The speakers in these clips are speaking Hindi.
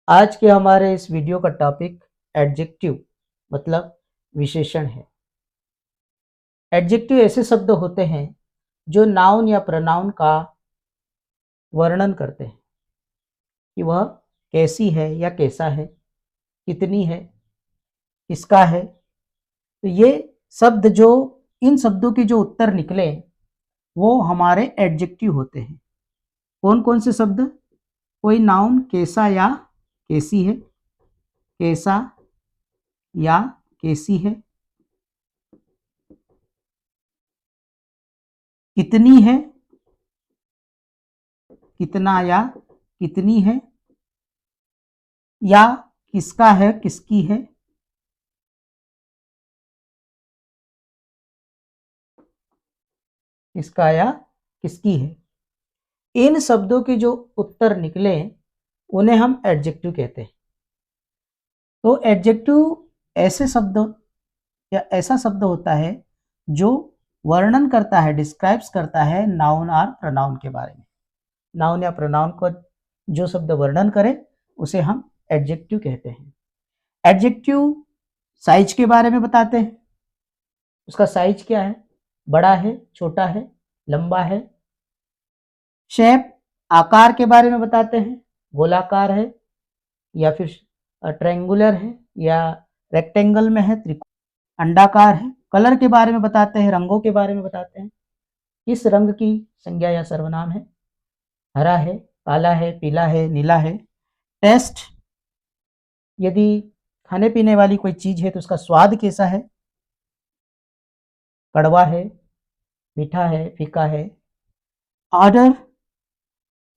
आज के हमारे इस वीडियो का टॉपिक एडजेक्टिव मतलब विशेषण है। एडजेक्टिव ऐसे शब्द होते हैं जो नाउन या प्रोनाउन का वर्णन करते हैं कि वह कैसी है या कैसा है, कितनी है, किसका है। तो ये शब्द जो इन शब्दों के जो उत्तर निकले वो हमारे एडजेक्टिव होते हैं। कौन कौन से शब्द? कोई नाउन कैसा या कैसी है, कैसा या कैसी है, कितनी है, कितना या कितनी है, या किसका है, किसकी है, किसका या किसकी है। इन शब्दों के जो उत्तर निकले उन्हें हम एडजेक्टिव कहते हैं। तो एडजेक्टिव ऐसे शब्द या ऐसा शब्द होता है जो वर्णन करता है, डिस्क्राइब्स करता है नाउन और प्रोनाउन के बारे में। नाउन या प्रोनाउन को जो शब्द वर्णन करे उसे हम एडजेक्टिव कहते हैं। एडजेक्टिव साइज के बारे में बताते हैं। उसका साइज क्या है, बड़ा है, छोटा है, लंबा है। शेप आकार के बारे में बताते हैं, गोलाकार है या फिर ट्रायंगुलर है या रेक्टेंगल में है, त्रिकोण, अंडाकार है। कलर के बारे में बताते हैं, रंगों के बारे में बताते हैं, किस रंग की संज्ञा या सर्वनाम है, हरा है, काला है, पीला है, नीला है। टेस्ट, यदि खाने पीने वाली कोई चीज है तो उसका स्वाद कैसा है, कड़वा है, मीठा है, फीका है। ऑर्डर,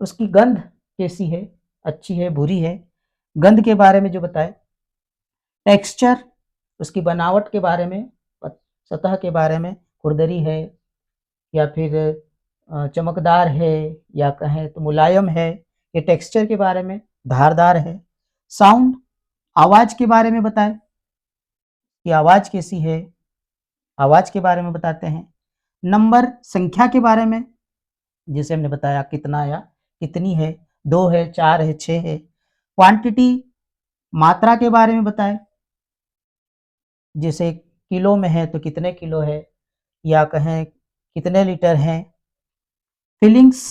उसकी गंध कैसी है, अच्छी है, बुरी है, गंध के बारे में जो बताए। टेक्सचर, उसकी बनावट के बारे में, सतह के बारे में, खुरदरी है या फिर चमकदार है या कहें तो मुलायम है, ये टेक्सचर के बारे में, धारदार है। साउंड, आवाज के बारे में बताए कि आवाज कैसी है, आवाज के बारे में बताते हैं। नंबर, संख्या के बारे में, जैसे हमने बताया कितना या कितनी है, 2 है, 4 है, 6 है। क्वांटिटी, मात्रा के बारे में बताए, जैसे किलो में है तो कितने किलो है या कहें कितने लीटर हैं। फीलिंग्स,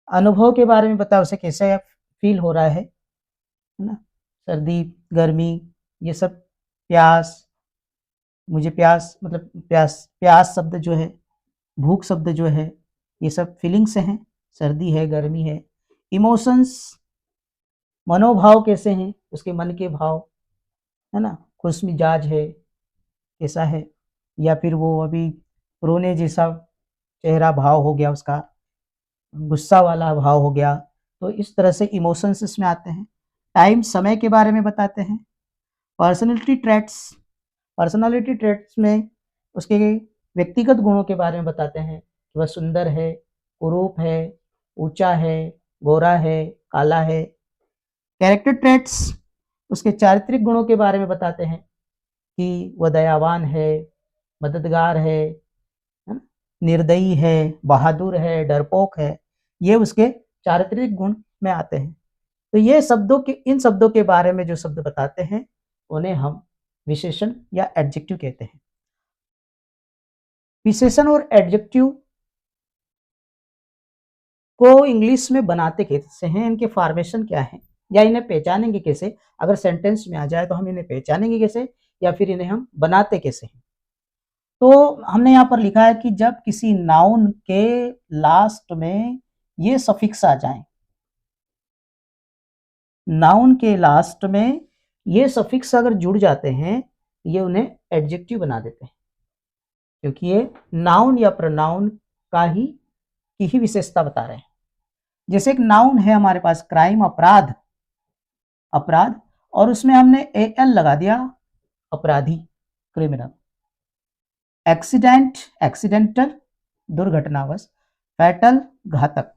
अनुभव के बारे में बताओ, उसे कैसे फील हो रहा है ना, सर्दी, गर्मी, ये सब। प्यास, मुझे प्यास मतलब प्यास शब्द जो है, भूख शब्द जो है, ये सब फीलिंग्स हैं, सर्दी है, गर्मी है। इमोशंस, मनोभाव कैसे हैं, उसके मन के भाव, है ना, खुश मिजाज है, कैसा है, या फिर वो अभी रोने जैसा चेहरा भाव हो गया उसका, गुस्सा वाला भाव हो गया। तो इस तरह से इमोशंस इसमें आते हैं। टाइम, समय के बारे में बताते हैं। पर्सनैलिटी ट्रेट्स, पर्सनालिटी ट्रेट्स में उसके व्यक्तिगत गुणों के बारे में बताते हैं कि वह सुंदर है, कुरूप है, ऊंचा है, गोरा है, काला है। कैरेक्टर ट्रेट्स, उसके चारित्रिक गुणों के बारे में बताते हैं कि वह दयावान है, मददगार है ना, निर्दयी है, बहादुर है, डरपोक है। ये उसके चारित्रिक गुण में आते हैं। तो ये शब्दों के, इन शब्दों के बारे में जो शब्द बताते हैं उन्हें हम विशेषण या एडजेक्टिव कहते हैं। विशेषण और एडजेक्टिव को इंग्लिश में बनाते कैसे हैं, इनके फॉर्मेशन क्या है, या इन्हें पहचानेंगे कैसे, अगर सेंटेंस में आ जाए तो हम इन्हें पहचानेंगे कैसे या फिर इन्हें हम बनाते कैसे हैं। तो हमने यहाँ पर लिखा है कि जब किसी नाउन के लास्ट में ये सफिक्स आ जाएं, नाउन के लास्ट में ये सफिक्स अगर जुड़ जाते हैं ये उन्हें एडजेक्टिव बना देते हैं, क्योंकि ये नाउन या प्रोनाउन का ही विशेषता बता रहे हैं। जैसे एक नाउन है हमारे पास, क्राइम, अपराध, अपराध, और उसमें हमने एल लगा दिया, अपराधी, क्रिमिनल। एक्सीडेंट, एक्सीडेंटल, दुर्घटनावश। फैटल, घातक।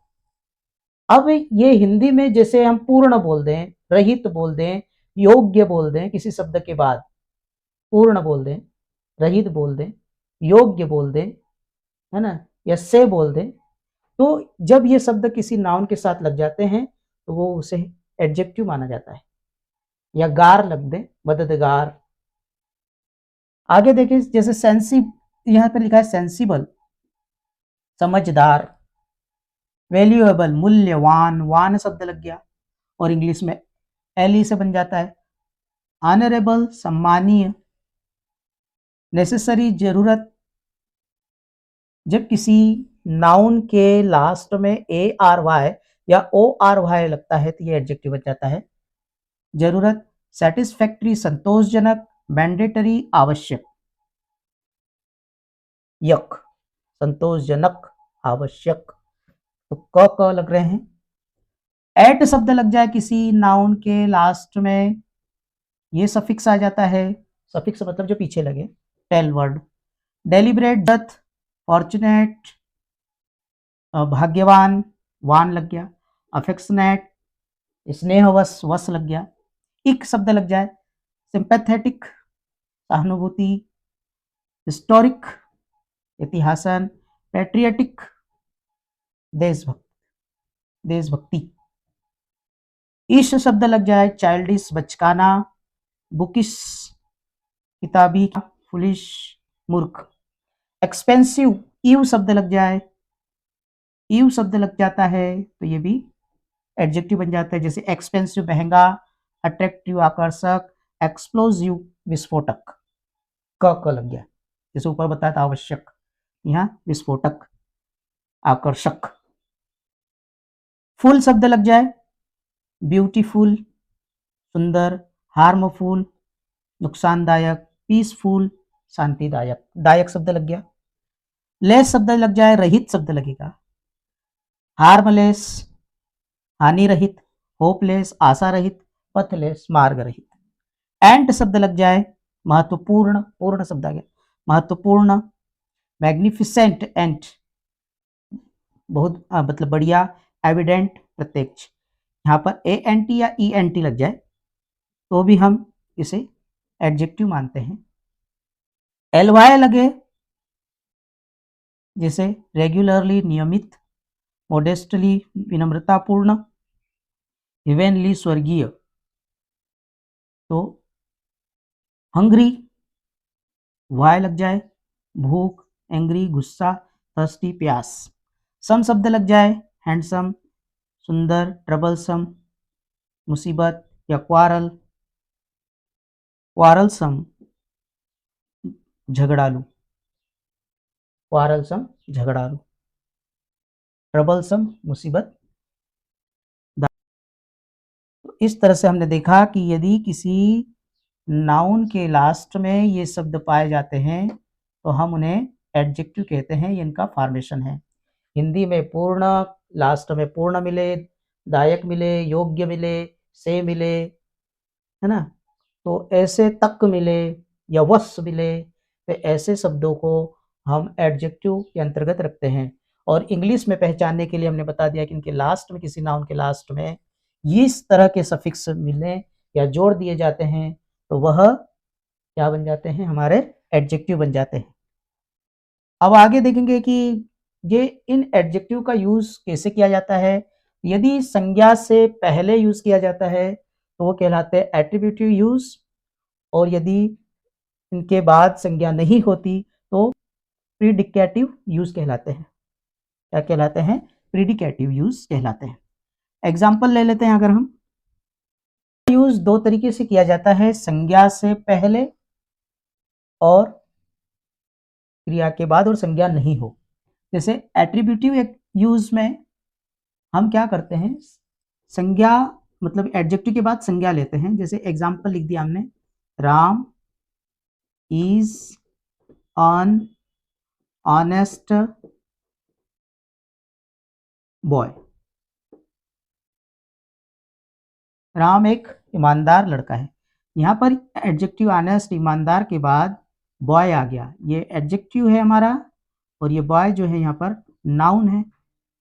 अब ये हिंदी में जैसे हम पूर्ण बोल दें, रहित बोल दें, योग्य बोल दें, किसी शब्द के बाद पूर्ण बोल दें, रहित बोल दें, योग्य बोल दें, है ना, या से बोल दें, तो जब ये शब्द किसी नाउन के साथ लग जाते हैं तो वो उसे एडजेक्टिव माना जाता है। या गार लग दे, मददगार। आगे देखिए, जैसे यहाँ पर लिखा है सेंसिबल, समझदार। वैल्यूएबल, मूल्यवान, वान शब्द लग गया और इंग्लिश में एल से बन जाता है। ऑनरेबल, सम्मानीय। नेसेसरी, जरूरत। जब किसी नाउन के लास्ट में ए आर वाई या ओ आर वाई लगता है तो ये एडजेक्टिव बन जाता है। जरूरत, सेटिस्फैक्ट्री, संतोषजनक। मैंडेटरी, आवश्यक। यक, संतोषजनक, आवश्यक। तो क लग रहे हैं। एट शब्द लग जाए किसी नाउन के लास्ट में, ये सफिक्स आ जाता है। सफिक्स मतलब जो पीछे लगे, टेल वर्ड। डेलिब्रेट, डथ। फॉर्चुनेट, भाग्यवान, वान लग गया। अफेक्शनेट, स्नेहवश, वश लग गया। इक शब्द लग जाए, सिंपैथेटिक, सहानुभूति। हिस्टोरिक, इतिहासन। पैट्रियटिक, देशभक्ति। ईश शब्द लग जाए, चाइल्डिश, बचकाना। बुकिश, किताबी। फुलिश, मूर्ख। एक्सपेंसिव, ईव शब्द लग जाए, ईव शब्द लग जाता है तो ये भी एडजेक्टिव बन जाता है। जैसे एक्सपेंसिव, महंगा। अट्रैक्टिव, आकर्षक। एक्सप्लोजिव, विस्फोटक। क लग गया, जैसे ऊपर बताया था आवश्यक, यहाँ विस्फोटक, आकर्षक। फुल शब्द लग जाए, ब्यूटीफुल, सुंदर। हार्मफुल, नुकसानदायक। पीसफुल, शांतिदायक। दायक शब्द लग गया। लेस शब्द लग जाए, रहित शब्द लगेगा। हार्मलेस, हानि रहित। होपलेस, आशा रहित। पथलेस, मार्ग रहित। एंट शब्द लग जाए, महत्वपूर्ण, पूर्ण शब्द आ गया, महत्वपूर्ण। मैग्निफिसेंट, एंट, बहुत मतलब बढ़िया। एविडेंट, प्रत्यक्ष। यहाँ पर ए एन टी या ई एन टी लग जाए तो भी हम इसे एडजेक्टिव मानते हैं। एल वाई लगे, जैसे रेगुलरली, नियमित। मोडेस्टली, विनम्रतापूर्ण। हेवेनली, स्वर्गीय। तो हंग्री, वाई लग जाए, भूख। एंग्री, गुस्सा। थर्स्टी, प्यास। सम शब्द लग जाए, हैंडसम, सुंदर। ट्रबलसम, मुसीबत या क्वारल। क्वारलसम, झगड़ालू। क्वारलसम, झगड़ालू। ट्रबलसम, मुसीबत। तो इस तरह से हमने देखा कि यदि किसी नाउन के लास्ट में ये शब्द पाए जाते हैं तो हम उन्हें एडजेक्टिव कहते हैं। ये इनका फॉर्मेशन है। हिंदी में पूर्ण, लास्ट में पूर्ण मिले, दायक मिले, योग्य मिले, से मिले, है ना। तो ऐसे तक मिले या वश मिले, तो ऐसे शब्दों को हम एडजेक्टिव के अंतर्गत रखते हैं। और इंग्लिश में पहचानने के लिए हमने बता दिया कि इनके लास्ट में, किसी नाउन के लास्ट में इस तरह के सफिक्स मिले या जोड़ दिए जाते हैं तो वह क्या बन जाते हैं, हमारे एडजेक्टिव बन जाते हैं। अब आगे देखेंगे कि ये इन एडजेक्टिव का यूज कैसे किया जाता है। यदि संज्ञा से पहले यूज किया जाता है तो वो कहलाते हैं एट्रीब्यूटिव यूज, और यदि इनके बाद संज्ञा नहीं होती तो प्रीडिकेटिव यूज कहलाते हैं। क्या कहलाते हैं? प्रीडिकेटिव यूज कहलाते हैं। एग्जाम्पल ले लेते हैं। अगर हम यूज दो तरीके से किया जाता है, संज्ञा से पहले और क्रिया के बाद, और संज्ञा नहीं हो। जैसे एट्रीब्यूटिव यूज में हम क्या करते हैं, संज्ञा मतलब एडजेक्टिव के बाद संज्ञा लेते हैं। जैसे एग्जाम्पल लिख दिया हमने, Ram is on honest boy. Ram एक ईमानदार लड़का है। यहाँ पर एडजेक्टिव ऑनेस्ट, ईमानदार के बाद बॉय आ गया। ये एडजेक्टिव है हमारा, और ये बॉय जो है यहाँ पर नाउन है।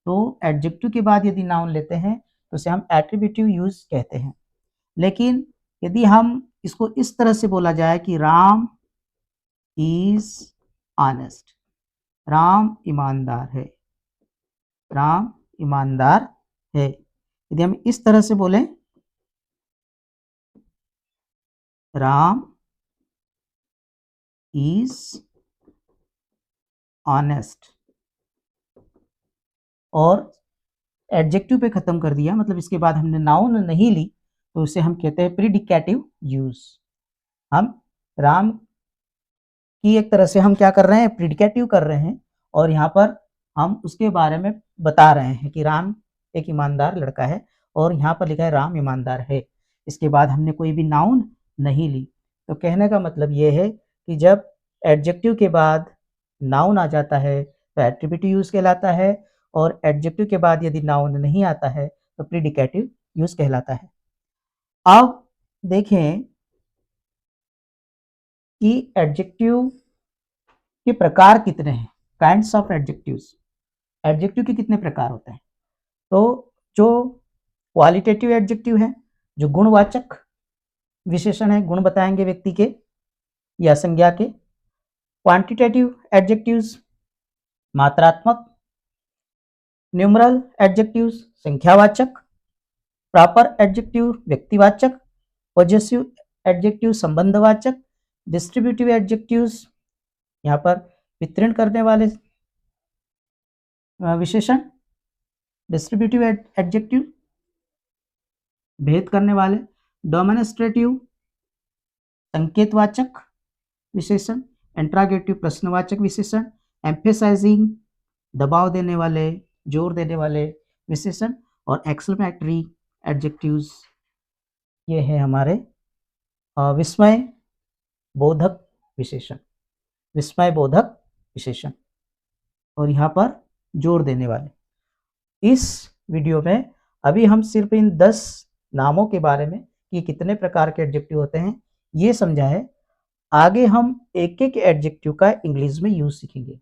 तो एडजेक्टिव के बाद यदि नाउन लेते हैं तो उसे हम एट्रीब्यूटिव यूज कहते हैं। लेकिन यदि हम इसको इस तरह से बोला जाए कि राम इज ऑनेस्ट, राम ईमानदार है, राम ईमानदार है, यदि हम इस तरह से बोलें, राम इज ऑनेस्ट, और एडजेक्टिव पे खत्म कर दिया, मतलब इसके बाद हमने नाउन नहीं ली, तो उसे हम कहते हैं प्रीडिकेटिव यूज। हम राम की एक तरह से हम क्या कर रहे हैं, प्रीडिकेटिव कर रहे हैं, और यहाँ पर हम उसके बारे में बता रहे हैं कि राम एक ईमानदार लड़का है, और यहाँ पर लिखा है राम ईमानदार है। इसके बाद हमने कोई भी नाउन नहीं ली। तो कहने का मतलब ये है कि जब एडजेक्टिव के बाद नाउन आ जाता है तो एट्रीब्यूटिव यूज कहलाता है, और एडजेक्टिव के बाद यदि नाउन नहीं आता है तो प्रीडिकेटिव यूज कहलाता है। अब देखें कि एडजेक्टिव के प्रकार कितने हैं, काइंड्स ऑफ एडजेक्टिव्स। एडजेक्टिव के कितने प्रकार होते हैं? तो जो क्वालिटेटिव एडजेक्टिव है, जो गुणवाचक विशेषण है, गुण बताएंगे व्यक्ति के या संज्ञा के। क्वांटिटेटिव एडजेक्टिव्स मात्रात्मक, न्यूमरल एडजेक्टिव्स संख्यावाचक, प्रॉपर एडजेक्टिव व्यक्तिवाचक, पॉजेसिव एडजेक्टिव संबंधवाचक, डिस्ट्रीब्यूटिव एडजेक्टिव्स यहाँ पर वितरण करने वाले विशेषण, डिस्ट्रीब्यूटिव एडजेक्टिव भेद करने वाले, डेमोन्स्ट्रेटिव संकेतवाचक विशेषण, इंट्रोगेटिव प्रश्नवाचक विशेषण, एम्फेसाइजिंग दबाव देने वाले, जोर देने वाले विशेषण, और एक्सक्लेमेटरी एडजेक्टिव्स ये है हमारे विस्मय बोधक विशेषण, विस्मय बोधक विशेषण, और यहाँ पर जोर देने वाले। इस वीडियो में अभी हम सिर्फ इन 10 नामों के बारे में कि कितने प्रकार के एडजेक्टिव होते हैं ये समझा है। आगे हम एक एक एडजेक्टिव का इंग्लिश में यूज सीखेंगे।